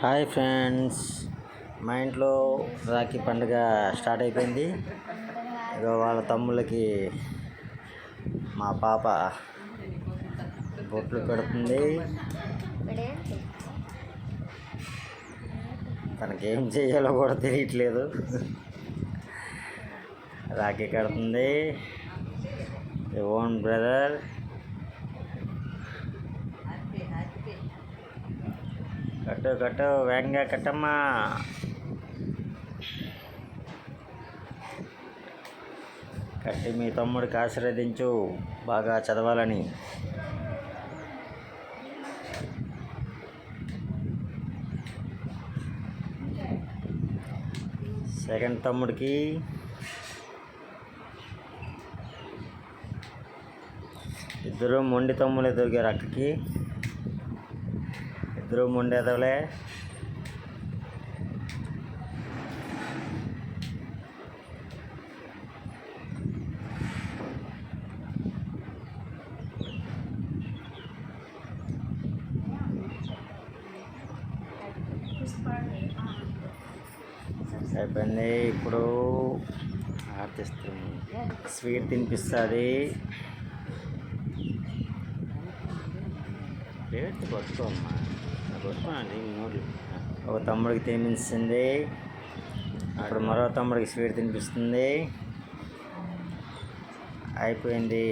Hi friends, మా ఇంట్లో రాఖీ పండుగ స్టార్ట్ అయిపోయింది. ఇక వాళ్ళ తమ్ముళ్ళకి మా పాప బొట్లు పెడుతుంది. తనకేం చేయాలో కూడా తెలియట్లేదు. రాఖీ కడుతుంది ఓన్ బ్రదర్. కట్టు వేగంగా కట్టమ్మా. కట్టి మీ తమ్ముడికి ఆశీర్వదించు బాగా చదవాలని. సెకండ్ తమ్ముడికి ఇద్దరు మొండి తమ్ములే దొరికారు. అక్కకి ఇద్దరు మొండి ఎదవలే. అయిపోయింది. ఇప్పుడు ఆర్టిస్తుంది, స్వీట్ తినిపిస్తుంది. కొట్టుకోమ్మా, కొట్టుకోండి. ఒక తమ్ముడికి తినిపిస్తుంది, అప్పుడు మరో తమ్ముడికి స్వీట్ తినిపిస్తుంది. అయిపోయింది.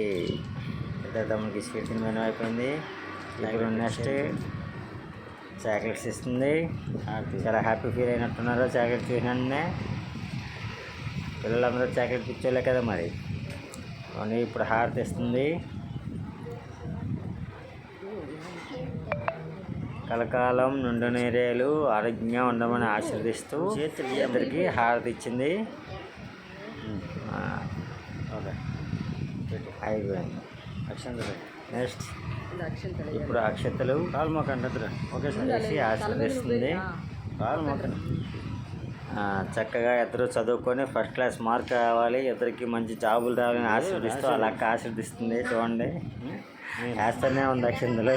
ఇద్దరు తమ్ముడికి స్వీట్ తినిపించడం అయిపోయింది. ఇప్పుడు నెక్స్ట్ చాక్లెట్స్ ఇస్తుంది. చాలా హ్యాపీ ఫీల్ అయినట్టున్నారు చాక్లెట్ చూసినానే. పిల్లలందరూ చాక్లెట్ పిచ్చోలే కదా మరి. ఇప్పుడు హారతి ఇస్తుంది. కలకాలం నుండి నేరేలు ఆరోగ్యంగా ఉండమని ఆశీర్దిస్తూ అందరికీ హారతి ఇచ్చింది. అయిపోయింది. నెక్స్ట్ ఇప్పుడు అక్షతలు వేసి ఆశీర్వదిస్తుంది. చక్కగా ఇద్దరు చదువుకొని ఫస్ట్ క్లాస్ మార్క్ రావాలి, ఇద్దరికి మంచి జాబులు రావాలని ఆశీర్వదిస్తూ అలా ఆశీర్దిస్తుంది. చూడండి, వేస్తూనే ఉంది అక్షంతలు.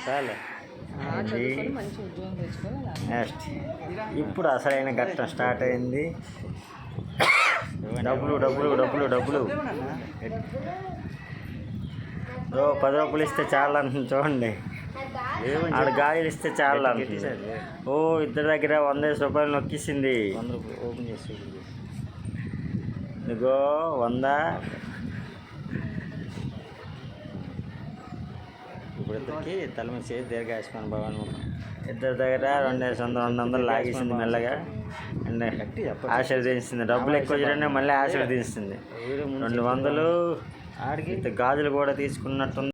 చాలు. నెక్స్ట్ ఇప్పుడు అసలైన ఘట్టం స్టార్ట్ అయింది. డబ్బులు డబ్బులు డబ్బులు డబ్బులు 10 రూపాయలు ఇస్తే చాలా అంటుంది. చూడండి, ఆడ గాజులు ఇస్తే చాలా అంటుంది. ఇద్దరి దగ్గర 100 రూపాయలు నొక్కిసింది. 100 రూపాయలు ఓపెన్ చేసి ఇదిగో 100. ఇప్పుడు ఇద్దరికి తల మీద చేసి దీర్ఘాయుష్మాన్ భవన్. ఇద్దరి దగ్గర 200 లాగేసింది మెల్లగా. అండ్ ఆశీర్వదించింది. డబ్బులు ఎక్కువ చేయడం మళ్ళీ ఆశీర్వదిస్తుంది. 200 ఆడికి గాజులు కూడా తీసుకున్నట్టుంది.